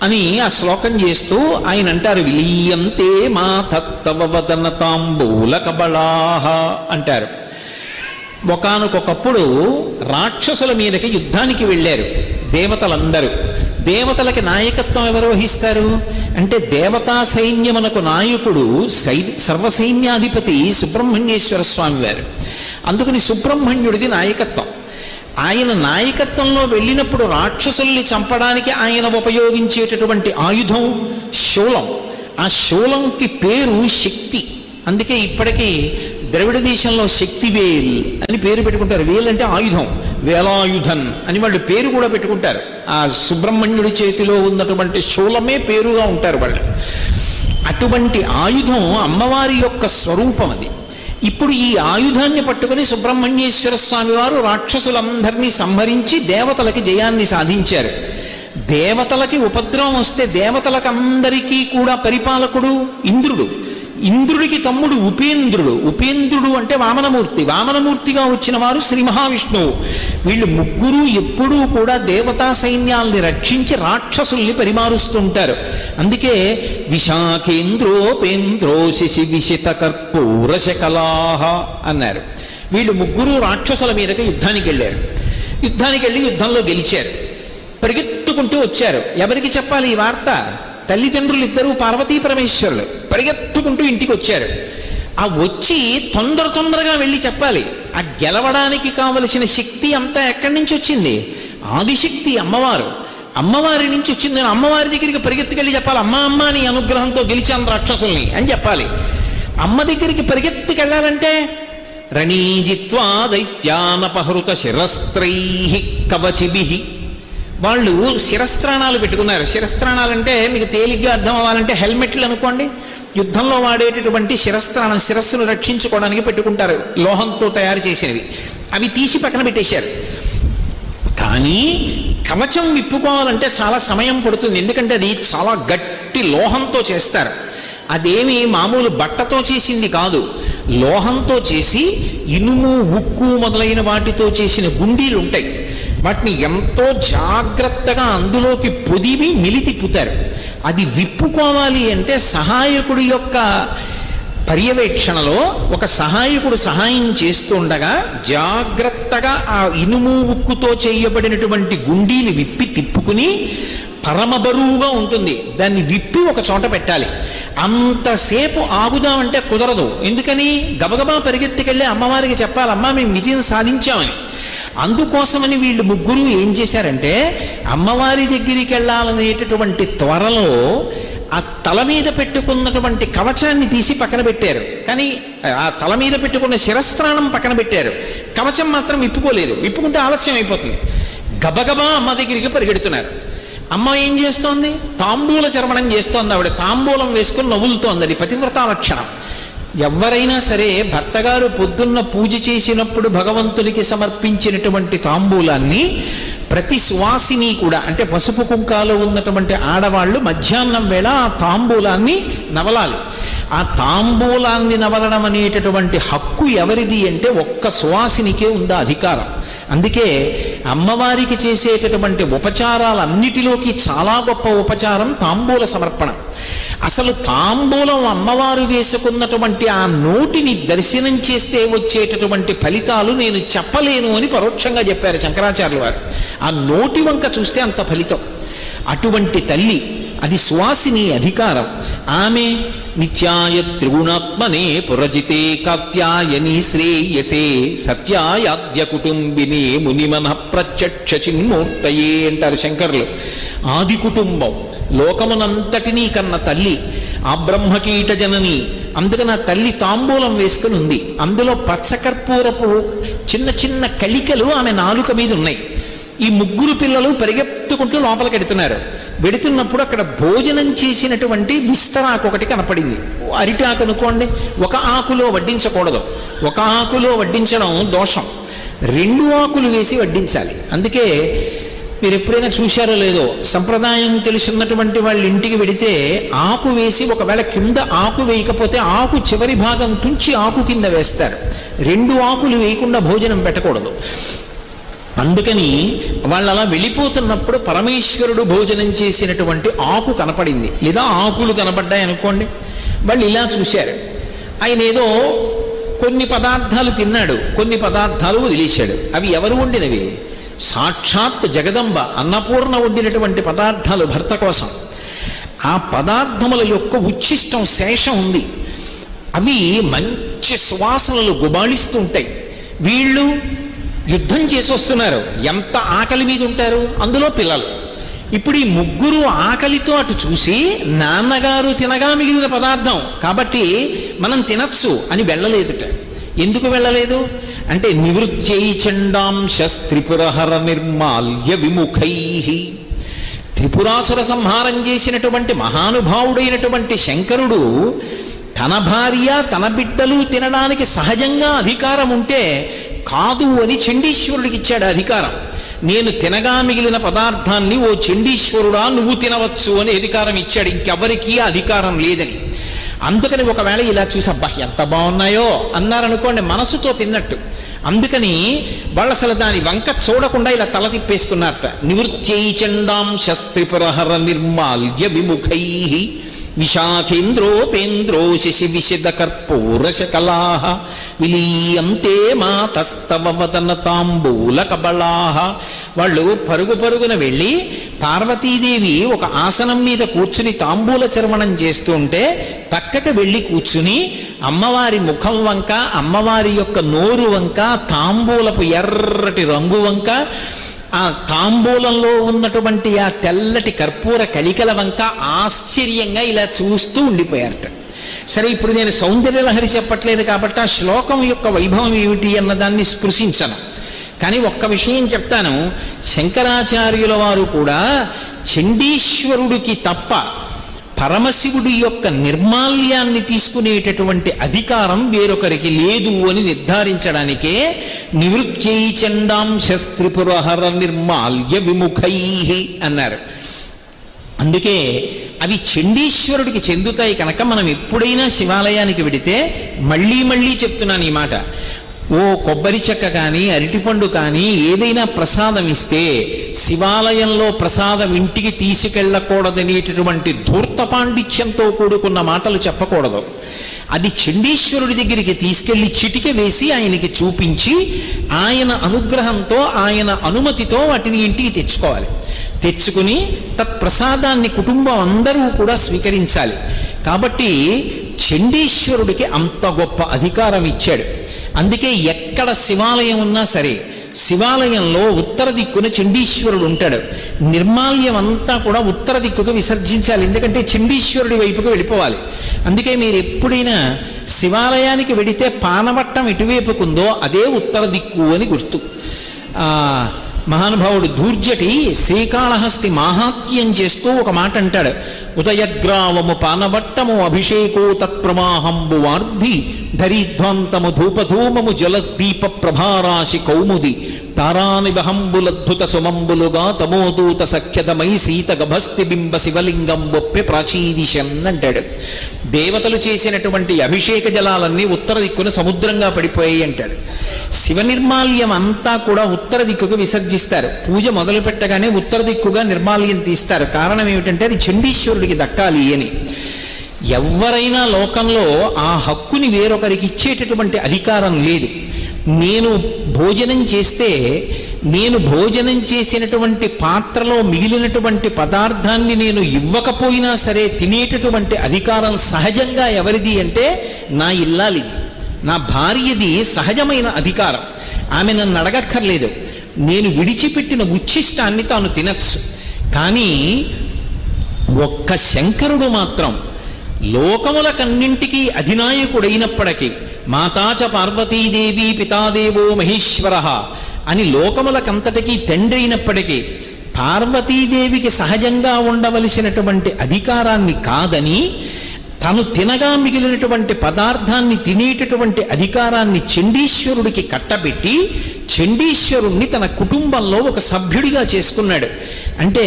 అని ఆ శ్లోకం చేస్తూ ఆయన అంటారు, విలీయంతే మా తత్తవ వదన తాంబూల కబళాః అంటారు. ఒకానొకప్పుడు రాక్షసుల మీదకి యుద్ధానికి వెళ్ళారు దేవతలందరూ. దేవతలకి నాయకత్వం ఎవరు వహిస్తారు అంటే దేవతా సైన్యమునకు నాయకుడు సర్వసైన్యాధిపతి సుబ్రహ్మణ్యేశ్వర స్వామి వారు. అందుకని సుబ్రహ్మణ్యుడిది నాయకత్వం. ఆయన నాయకత్వంలో వెళ్ళినప్పుడు రాక్షసుల్ని చంపడానికి ఆయన ఉపయోగించేటటువంటి ఆయుధం శూలం. ఆ శూలంకి పేరు శక్తి. అందుకే ఇప్పటికీ ద్రవిడ దేశంలో శక్తివేల్ అని పేరు పెట్టుకుంటారు. వేల్ అంటే ఆయుధం, వేలాయుధన్ అని వాళ్ళు పేరు కూడా పెట్టుకుంటారు. ఆ సుబ్రహ్మణ్యుడి చేతిలో ఉన్నటువంటి శూలమే పేరుగా ఉంటారు వాళ్ళు. అటువంటి ఆయుధం అమ్మవారి యొక్క స్వరూపం అది. ఇప్పుడు ఈ ఆయుధాన్ని పట్టుకుని సుబ్రహ్మణ్యేశ్వర స్వామి వారు రాక్షసులందరినీ సంహరించి దేవతలకి జయాన్ని సాధించారు. దేవతలకి ఉపద్రవం వస్తే దేవతలకు అందరికీ కూడా పరిపాలకుడు ఇంద్రుడు. ఇంద్రుడికి తమ్ముడు ఉపేంద్రుడు. ఉపేంద్రుడు అంటే వామనమూర్తి. వామనమూర్తిగా వచ్చిన వారు శ్రీ మహావిష్ణువు. వీళ్ళు ముగ్గురు ఎప్పుడూ కూడా దేవతా సైన్యాల్ని రక్షించి రాక్షసుల్ని పరిమారుస్తుంటారు. అందుకే విశాఖేంద్రోపేంద్రో శశి విశిత కర్పూర శకలాహ అన్నారు. వీళ్ళు ముగ్గురు రాక్షసుల మీదకి యుద్ధానికి వెళ్ళారు. యుద్ధానికి వెళ్ళి యుద్ధంలో గెలిచారు. పరిగెత్తుకుంటూ వచ్చారు. ఎవరికి చెప్పాలి ఈ వార్త? తల్లిదండ్రులు ఇద్దరూ పార్వతీ పరమేశ్వరులు పరిగెత్తుకుంటూ ఇంటికి వచ్చారు. ఆ వచ్చి తొందరగా వెళ్ళి చెప్పాలి. ఆ గెలవడానికి కావలసిన శక్తి అంతా ఎక్కడి నుంచి వచ్చింది? ఆదిశక్తి అమ్మవారు. అమ్మవారి నుంచి వచ్చింది. నేను అమ్మవారి దగ్గరికి పరిగెత్తుకెళ్ళి చెప్పాలి, అమ్మ నీ అనుగ్రహంతో గెలిచాను రాక్షసుల్ని అని చెప్పాలి. అమ్మ దగ్గరికి పరిగెత్తుకెళ్ళాలంటే రణీజిత్వా దైత్యానపహృత శిరస్త్రైః కవచిభిః. వాళ్ళు శిరస్త్రాణాలు పెట్టుకున్నారు. శిరస్త్రాణాలంటే మీకు తేలిగ్గా అర్థం అవ్వాలంటే హెల్మెట్లు అనుకోండి. యుద్ధంలో వాడేటటువంటి శిరస్త్రాణం, శిరస్సును రక్షించుకోవడానికి పెట్టుకుంటారు, లోహంతో తయారు చేసినవి. అవి తీసి పక్కన పెట్టేశారు. కానీ కవచం విప్పుకోవాలంటే చాలా సమయం పడుతుంది. ఎందుకంటే అది చాలా గట్టి లోహంతో చేస్తారు. అదేమి మామూలు బట్టతో చేసింది కాదు. లోహంతో చేసి ఇనుము, ఉక్కు మొదలైన వాటితో చేసిన గుండీలు ఉంటాయి. వాటిని ఎంతో జాగ్రత్తగా అందులోకి పొదివి మిలి తిప్పుతారు. అది విప్పుకోవాలి అంటే సహాయకుడి యొక్క పర్యవేక్షణలో ఒక సహాయకుడు సహాయం చేస్తుండగా జాగ్రత్తగా ఆ ఇనుము ఉక్కుతో చేయబడినటువంటి గుండీని విప్పి తిప్పుకుని, పరమ బరువుగా ఉంటుంది, దాన్ని విప్పి ఒక చోట పెట్టాలి. అంతసేపు ఆగుదామంటే కుదరదు. ఎందుకని? గబగబా పరిగెత్తికెళ్ళి అమ్మవారికి చెప్పాలి, అమ్మా మేము విజయం సాధించామని. అందుకోసమని వీళ్ళు ముగ్గురు ఏం చేశారంటే, అమ్మవారి దగ్గరికి వెళ్ళాలనేటటువంటి త్వరలో ఆ తల మీద పెట్టుకున్నటువంటి కవచాన్ని తీసి పక్కన పెట్టారు. కానీ ఆ తల మీద పెట్టుకున్న శిరస్త్రాణం పక్కన పెట్టారు, కవచం మాత్రం విప్పుకోలేదు. విప్పుకుంటే ఆలస్యం అయిపోతుంది. గబగబా అమ్మ దగ్గరికి పరిగెడుతున్నారు. అమ్మ ఏం చేస్తోంది? తాంబూల చర్వణం చేస్తోంది. ఆవిడ తాంబూలం వేసుకుని నవ్వులుతోంది. అది పతివ్రతా లక్షణం. ఎవరైనా సరే భర్తగారు పొద్దున్న పూజ చేసినప్పుడు భగవంతునికి సమర్పించినటువంటి తాంబూలాన్ని ప్రతి సువాసిని కూడా, అంటే పసుపు కుంకాలు ఉన్నటువంటి ఆడవాళ్ళు మధ్యాహ్నం వేళ ఆ తాంబూలాన్ని నవలాలి. ఆ తాంబూలాన్ని నవలడం అనేటటువంటి హక్కు ఎవరిది అంటే ఒక్క సువాసినికే ఉందా అధికారం. అందుకే అమ్మవారికి చేసేటటువంటి ఉపచారాలన్నిటిలోకి చాలా గొప్ప ఉపచారం తాంబూల సమర్పణ. అసలు తాంబూలం అమ్మవారు వేసుకున్నటువంటి ఆ నోటిని దర్శనం చేస్తే వచ్చేటటువంటి ఫలితాలు నేను చెప్పలేను అని పరోక్షంగా చెప్పారు శంకరాచార్యులు వారు. ఆ నోటి వంక చూస్తే అంత ఫలితం. అటువంటి తల్లి, అది సువాసిని అధికారం. ఆమె నిత్యాయ త్రిగుణాత్మనే పురజితే కాత్యాయని శ్రేయసే సత్యాయాద్య కుటుంబినే మునిమన ప్రత్యక్ష చిన్మూర్తయే అంటారు శంకరులు. ఆది కుటుంబం, లోకమునంతటినీ కన్న తల్లి, ఆ బ్రహ్మకీట జనని. అందుకని ఆ తల్లి తాంబూలం వేసుకుని ఉంది. అందులో పచ్చకర్పూరపు చిన్న చిన్న కళికలు ఆమె నాలుక మీద ఉన్నాయి. ఈ ముగ్గురు పిల్లలు పరిగెత్తుకుంటూ లోపలికి వెడుతున్నప్పుడు అక్కడ భోజనం చేసినటువంటి విస్తరాకు ఒకటి కనపడింది. అరిటి ఆకు అనుకోండి, ఒక ఆకులో వడ్డించకూడదు. ఒక ఆకులో వడ్డించడం దోషం. 2 ఆకులు వేసి వడ్డించాలి. అందుకే మీరు ఎప్పుడైనా చూశారో లేదో, సంప్రదాయం తెలుసున్నటువంటి వాళ్ళ ఇంటికి వెడితే ఆకు వేసి, ఒకవేళ కింద ఆకు వేయకపోతే ఆకు చివరి భాగం తుంచి ఆకు కింద వేస్తారు. 2 ఆకులు వేయకుండా భోజనం పెట్టకూడదు. అందుకని వాళ్ళు అలా వెళ్ళిపోతున్నప్పుడు పరమేశ్వరుడు భోజనం చేసినటువంటి ఆకు కనపడింది, లేదా ఆకులు కనపడ్డాయి అనుకోండి. వాళ్ళు ఇలా చూశారు. ఆయన ఏదో కొన్ని పదార్థాలు తిన్నాడు, కొన్ని పదార్థాలు వదిలేశాడు. అవి ఎవరు వండినవి? సాక్షాత్ జగదంబ అన్నపూర్ణ వండినటువంటి పదార్థాలు భర్త కోసం. ఆ పదార్థముల యొక్క ఉచ్ఛిష్టం శేషం ఉంది. అవి మంచి సువాసనలు గుబాళిస్తూ ఉంటాయి. వీళ్ళు యుద్ధం చేసి వస్తున్నారు. ఎంత ఆకలి మీద ఉంటారు, అందులో పిల్లలు. ఇప్పుడు ఈ ముగ్గురు ఆకలితో అటు చూసి, నాన్నగారు తినగా మిగిలిన పదార్థం కాబట్టి మనం తినచ్చు అని వెళ్ళలేదుట. ఎందుకు వెళ్ళలేదు అంటే, నివృత్యై చండాంశ త్రిపురహర నిర్మాల్య విముఖై. త్రిపురాసుర సంహారం చేసినటువంటి మహానుభావుడైనటువంటి శంకరుడు తన భార్య తన బిడ్డలు తినడానికి సహజంగా అధికారం ఉంటే కాదు అని చండీశ్వరుడికి ఇచ్చాడు అధికారం. నేను తినగా మిగిలిన పదార్థాన్ని ఓ చండీశ్వరుడా నువ్వు తినవచ్చు అని అధికారం ఇచ్చాడు. ఇంకెవరికీ అధికారం లేదని. అందుకని ఒకవేళ ఇలా చూసి అబ్బా ఎంత బాగున్నాయో అన్నారనుకోండి, మనసుతో తిన్నట్టు. అందుకని వాళ్ళు అసలు దాని వంక చూడకుండా ఇలా తల తిప్పేసుకున్నారట. నివృత్యై చండాంశ త్రిపురహర నిర్మాల్య విముఖై విశాఖేంద్రోపేంద్రో శశి విశద కర్పూరశకలాః విలీయంతే మాతస్తవ వదన తాంబూల కబళాః. వాళ్ళు పరుగు పరుగున వెళ్ళి పార్వతీదేవి ఒక ఆసనం మీద కూర్చుని తాంబూల చర్వణం చేస్తూ ఉంటే పక్కకు వెళ్ళి కూర్చుని అమ్మవారి ముఖం వంక, అమ్మవారి యొక్క నోరు వంక, తాంబూలపు ఎర్రటి రంగు వంక, ఆ తాంబూలంలో ఉన్నటువంటి ఆ తెల్లటి కర్పూర కళికల వంక ఆశ్చర్యంగా ఇలా చూస్తూ ఉండిపోయారట. సరే, ఇప్పుడు నేను సౌందర్యలహరి చెప్పట్లేదు కాబట్టి ఆ శ్లోకం యొక్క వైభవం ఏమిటి అన్నదాన్ని స్పృశించను. కానీ ఒక్క విషయం చెప్తాను. శంకరాచార్యుల వారు కూడా చండీశ్వరుడికి తప్ప పరమశివుడి యొక్క నిర్మాల్యాన్ని తీసుకునేటటువంటి అధికారం వేరొకరికి లేదు అని నిర్ధారించడానికే నివృత్యై చండాంశ త్రిపురహర నిర్మాల్య విముఖై అన్నారు. అందుకే అవి చండీశ్వరుడికి చెందుతాయి కనుక మనం ఎప్పుడైనా శివాలయానికి వెడితే, మళ్ళీ మళ్ళీ చెప్తున్నాను ఈ మాట, ఓ కొబ్బరి చెక్క కానీ అరటిపండు కానీ ఏదైనా ప్రసాదం ఇస్తే శివాలయంలో ప్రసాదం ఇంటికి తీసుకెళ్ళకూడదనేటటువంటి ధూర్త పాండిత్యంతో కూడుకున్న మాటలు చెప్పకూడదు. అది చండీశ్వరుడి దగ్గరికి తీసుకెళ్లి చిటిక వేసి ఆయనకి చూపించి ఆయన అనుగ్రహంతో ఆయన అనుమతితో వాటిని ఇంటికి తెచ్చుకోవాలి. తెచ్చుకుని తత్ప్రసాదాన్ని కుటుంబం అందరూ కూడా స్వీకరించాలి. కాబట్టి చండీశ్వరుడికి అంత గొప్ప అధికారం ఇచ్చాడు. అందుకే ఎక్కడ శివాలయం ఉన్నా సరే శివాలయంలో ఉత్తర దిక్కున చండీశ్వరుడు ఉంటాడు. నిర్మాల్యం అంతా కూడా ఉత్తర దిక్కుకు విసర్జించాలి, ఎందుకంటే చండీశ్వరుడి వైపుకు వెళ్ళిపోవాలి. అందుకే మీరు ఎప్పుడైనా శివాలయానికి వెడితే పానవట్టం ఎటువైపుకుందో అదే ఉత్తర దిక్కు అని గుర్తు. మహానుభావుడు ధూర్జటి శ్రీకాళహస్తి మాహాత్మ్యం చేస్తూ ఒక మాట అంటాడు. ఉదయగ్రావము పానవట్టము అభిషేకో తత్ప్రవాహంబు వార్ధి ధరిధ్వంతము ధూపధూమము జలదీప ప్రభారాశి కౌముది తారానిబహంబులద్భుత సుమంబులుగా తమోదూత సఖ్యతమై సీత గభస్తి బింబ శివలింగం ఒప్పి ప్రాచీదిశన్ అంటాడు. దేవతలు చేసినటువంటి అభిషేక జలాలన్నీ ఉత్తర దిక్కున సముద్రంగా పడిపోయాయి అంటాడు. శివ నిర్మాల్యం అంతా కూడా ఉత్తర దిక్కుకు విసర్జిస్తారు. పూజ మొదలు పెట్టగానే ఉత్తర దిక్కుగా నిర్మాల్యం తీస్తారు. కారణం ఏమిటంటే అది చండీశ్వరుడికి దక్కాలి అని. ఎవరైనా లోకంలో ఆ హక్కుని వేరొకరికి ఇచ్చేటటువంటి అధికారం లేదు. నేను భోజనం చేస్తే నేను భోజనం చేసినటువంటి పాత్రలో మిగిలినటువంటి పదార్థాన్ని నేను ఇవ్వకపోయినా సరే తినేటటువంటి అధికారం సహజంగా ఎవరిది అంటే నా ఇల్లాలిది, నా భార్యది సహజమైన అధికారం. ఆమె నన్ను అడగక్కర్లేదు. నేను విడిచిపెట్టిన ఉచ్ఛిష్టాన్ని తాను తినచ్చు. కానీ ఒక్క శంకరుడు మాత్రం లోకములకన్నింటికీ అధినాయకుడైనప్పటికీ మాతాచ పార్వతీదేవి పితాదేవో మహేశ్వర అని లోకములకంతటికీ తండ్రి అయినప్పటికీ పార్వతీదేవికి సహజంగా ఉండవలసినటువంటి అధికారాన్ని కాదని తను తినగా మిగిలినటువంటి పదార్థాన్ని తినేటటువంటి అధికారాన్ని చండీశ్వరుడికి కట్టబెట్టి చండీశ్వరుణ్ణి తన కుటుంబంలో ఒక సభ్యుడిగా చేసుకున్నాడు. అంటే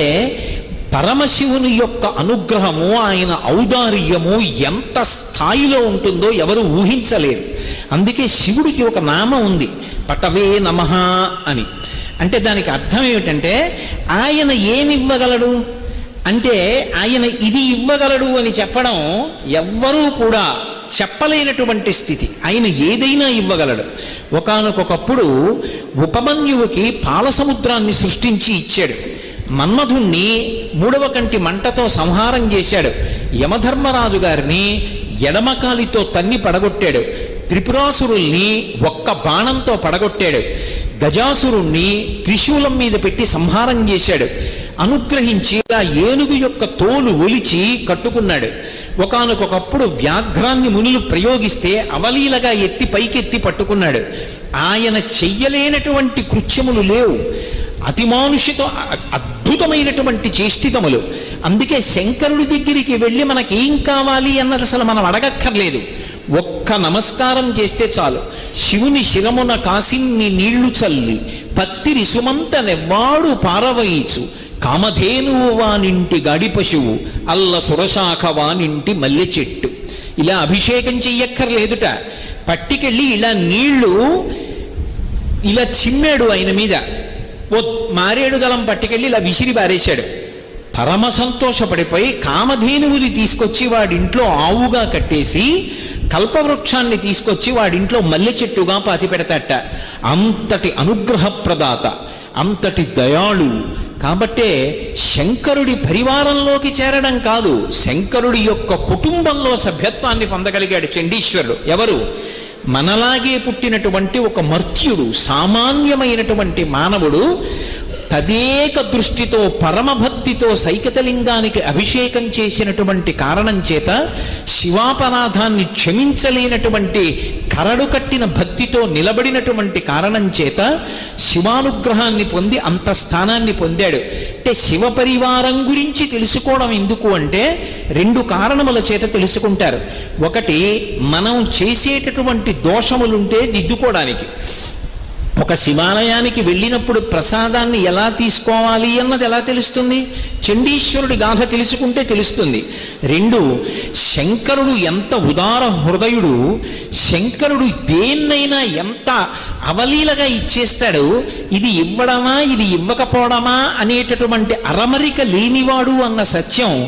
పరమశివుని యొక్క అనుగ్రహము, ఆయన ఔదార్యము ఎంత స్థాయిలో ఉంటుందో ఎవరు ఊహించలేరు. అందుకే శివుడికి ఒక నామం ఉంది, పటవే నమః అని. అంటే దానికి అర్థం ఏమిటంటే ఆయన ఏమివ్వగలడు అంటే ఆయన ఇది ఇవ్వగలడు అని చెప్పడం ఎవ్వరూ కూడా చెప్పలేనటువంటి స్థితి. ఆయన ఏదైనా ఇవ్వగలడు. ఒకానొకప్పుడు ఉపమన్యువుకి పాల సముద్రాన్ని సృష్టించి ఇచ్చాడు. మన్మధుణ్ణి 3వ కంటి మంటతో సంహారం చేశాడు. యమధర్మరాజు గారిని ఎడమకాలితో తన్ని పడగొట్టాడు. త్రిపురాసురుల్ని ఒక్క బాణంతో పడగొట్టాడు. గజాసురుణ్ణి త్రిశూలం మీద పెట్టి సంహారం చేశాడు. అనుగ్రహించి ఆ ఏనుగు యొక్క తోలు ఒలిచి కట్టుకున్నాడు. ఒకానొకప్పుడు వ్యాఘ్రాన్ని మునులు ప్రయోగిస్తే అవలీలగా ఎత్తి పైకెత్తి పట్టుకున్నాడు. ఆయన చెయ్యలేనటువంటి కృత్యములు లేవు. అతిమానుషిత అద్భుతమైనటువంటి చేష్టితములు. అందుకే శంకరుడి దగ్గరికి వెళ్ళి మనకేం కావాలి అన్నది అసలు మనం అడగక్కర్లేదు. ఒక్క నమస్కారం చేస్తే చాలు. శివుని శిరమున కాసిన్ని నీళ్లు చల్లి పత్తిరి సుమంత నెవ్వాడు పారవయిచు కామధేనువు వానింటి గాడి పశువు అల్ల సురశాఖ వానింటి మల్లె చెట్టు. ఇలా అభిషేకం చెయ్యక్కర్లేదుట. పట్టికెళ్ళి ఇలా నీళ్లు ఇలా చిమ్మాడు ఆయన మీద. ఓ మారేడు దళం పట్టుకెళ్ళి ఇలా విసిరి బారేశాడు. పరమ సంతోషపడిపోయి కామధేనువుని తీసుకొచ్చి వాడింట్లో ఆవుగా కట్టేసి కల్పవృక్షాన్ని తీసుకొచ్చి వాడింట్లో మల్లె చెట్టుగా పాతి పెడతాట. అంతటి అనుగ్రహప్రదాత, అంతటి దయాళు. కాబట్టే శంకరుడి పరివారంలోకి చేరడం కాదు, శంకరుడి యొక్క కుటుంబంలో సభ్యత్వాన్ని పొందగలిగాడు చండీశ్వరుడు. ఎవరు? మనలాగే పుట్టినటువంటి ఒక మర్త్యుడు, సామాన్యమైనటువంటి మానవుడు తదేక దృష్టితో పరమభక్తితో సైకతలింగానికి అభిషేకం చేసినటువంటి కారణం చేత శివాపరాధాన్ని క్షమించలేనటువంటి కరడు కట్టిన భక్తితో నిలబడినటువంటి కారణం చేత శివానుగ్రహాన్ని పొంది అంత స్థానాన్ని పొందాడు. అంటే శివ పరివారం గురించి తెలుసుకోవడం ఎందుకు అంటే 2 కారణముల చేత తెలుసుకుంటారు. ఒకటి, మనం చేసేటటువంటి దోషములుంటే దిద్దుకోవడానికి. ఒక శివాలయానికి వెళ్ళినప్పుడు ప్రసాదాన్ని ఎలా తీసుకోవాలి అన్నది ఎలా తెలుస్తుంది? చండీశ్వరుడి గాథ తెలుసుకుంటే తెలుస్తుంది. 2, శంకరుడు ఎంత ఉదార హృదయుడు, శంకరుడు దేన్నైనా ఎంత అవలీలగా ఇచ్చేస్తాడు. ఇది ఇవ్వడమా ఇది ఇవ్వకపోవడమా అనేటటువంటి అరమరిక లేనివాడు అన్న సత్యం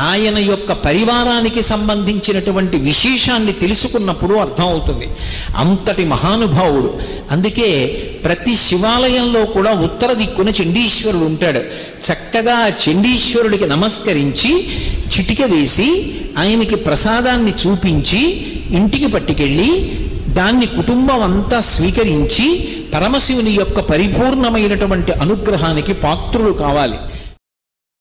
ఆయన యొక్క పరివారానికి సంబంధించినటువంటి విశేషాన్ని తెలుసుకున్నప్పుడు అర్థమవుతుంది. అంతటి మహానుభావుడు. అందుకే ప్రతి శివాలయంలో కూడా ఉత్తర దిక్కున చండీశ్వరుడు ఉంటాడు. చక్కగా చండీశ్వరుడికి నమస్కరించి చిటిక వేసి ఆయనకి ప్రసాదాన్ని చూపించి ఇంటికి పట్టుకెళ్ళి దాన్ని కుటుంబం అంతా స్వీకరించి పరమశివుని యొక్క పరిపూర్ణమైనటువంటి అనుగ్రహానికి పాత్రులు కావాలి.